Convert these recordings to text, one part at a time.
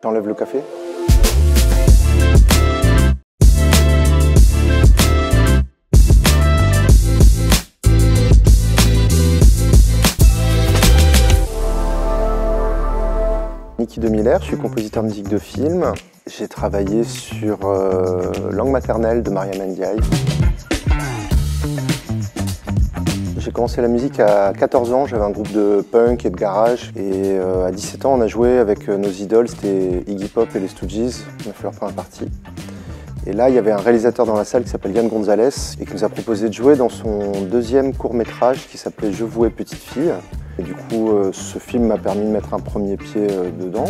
J'enlève le café. Niki De Miller, je suis compositeur de musique de film. J'ai travaillé sur Langue maternelle de Mariam Ndiaye. J'ai commencé la musique à 14 ans, j'avais un groupe de punk et de garage. Et à 17 ans, on a joué avec nos idoles, c'était Iggy Pop et les Stooges. On a fait leur première partie. Et là, il y avait un réalisateur dans la salle qui s'appelle Yann Gonzalez et qui nous a proposé de jouer dans son deuxième court-métrage qui s'appelait Je vouais petite fille. Et du coup, ce film m'a permis de mettre un premier pied dedans.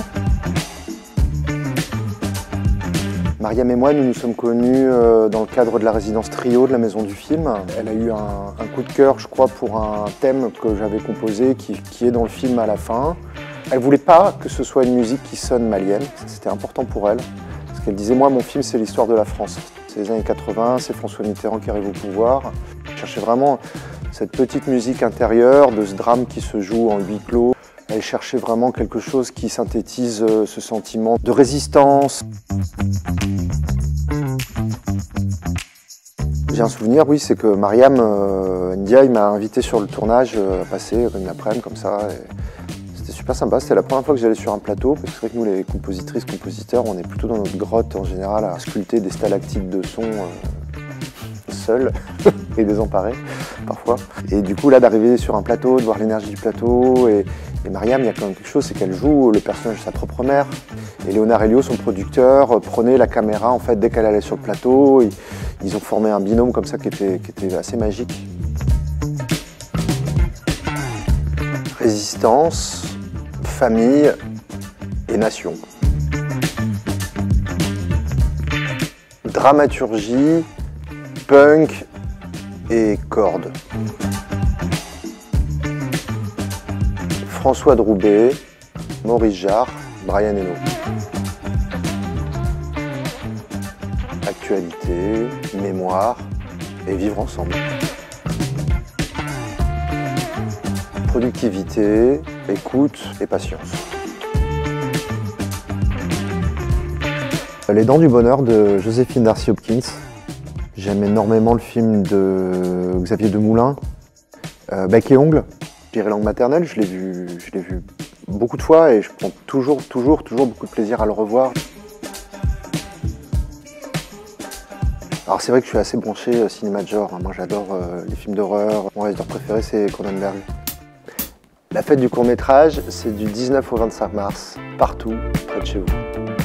Mariam et moi, nous nous sommes connus dans le cadre de la résidence Trio de la Maison du Film. Elle a eu un coup de cœur, je crois, pour un thème que j'avais composé qui est dans le film à la fin. Elle voulait pas que ce soit une musique qui sonne malienne, c'était important pour elle. Parce qu'elle disait, moi, mon film, c'est l'histoire de la France. C'est les années 80, c'est François Mitterrand qui arrive au pouvoir. Je cherchais vraiment cette petite musique intérieure de ce drame qui se joue en huis clos. Elle cherchait vraiment quelque chose qui synthétise ce sentiment de résistance. J'ai un souvenir, oui, c'est que Mariam Ndiaye m'a invité sur le tournage à passer une après-midi comme ça. C'était super sympa, c'était la première fois que j'allais sur un plateau, parce que c'est vrai que nous, les compositrices, compositeurs, on est plutôt dans notre grotte en général à sculpter des stalactites de son seuls et désemparés parfois. Et du coup là d'arriver sur un plateau, de voir l'énergie du plateau et Mariam, il y a quand même quelque chose, c'est qu'elle joue le personnage de sa propre mère. Et Léonard Helio, son producteur, prenait la caméra en fait dès qu'elle allait sur le plateau. Ils ont formé un binôme comme ça qui était assez magique. Résistance, famille et nation. Dramaturgie, punk et cordes. François Droubet, Maurice Jarre, Brian Eno. Actualité, mémoire et vivre ensemble. Productivité, écoute et patience. Les Dents du Bonheur de Joséphine Darcy-Hopkins. J'aime énormément le film de Xavier Demoulin, Bec et Ongles. Je dirais Langue maternelle, je l'ai vu beaucoup de fois et je prends toujours beaucoup de plaisir à le revoir. Alors c'est vrai que je suis assez branché cinéma de genre, moi j'adore les films d'horreur. Mon réalisateur préféré c'est Cronenberg. La fête du court-métrage, c'est du 19 au 25 mars, partout, près de chez vous.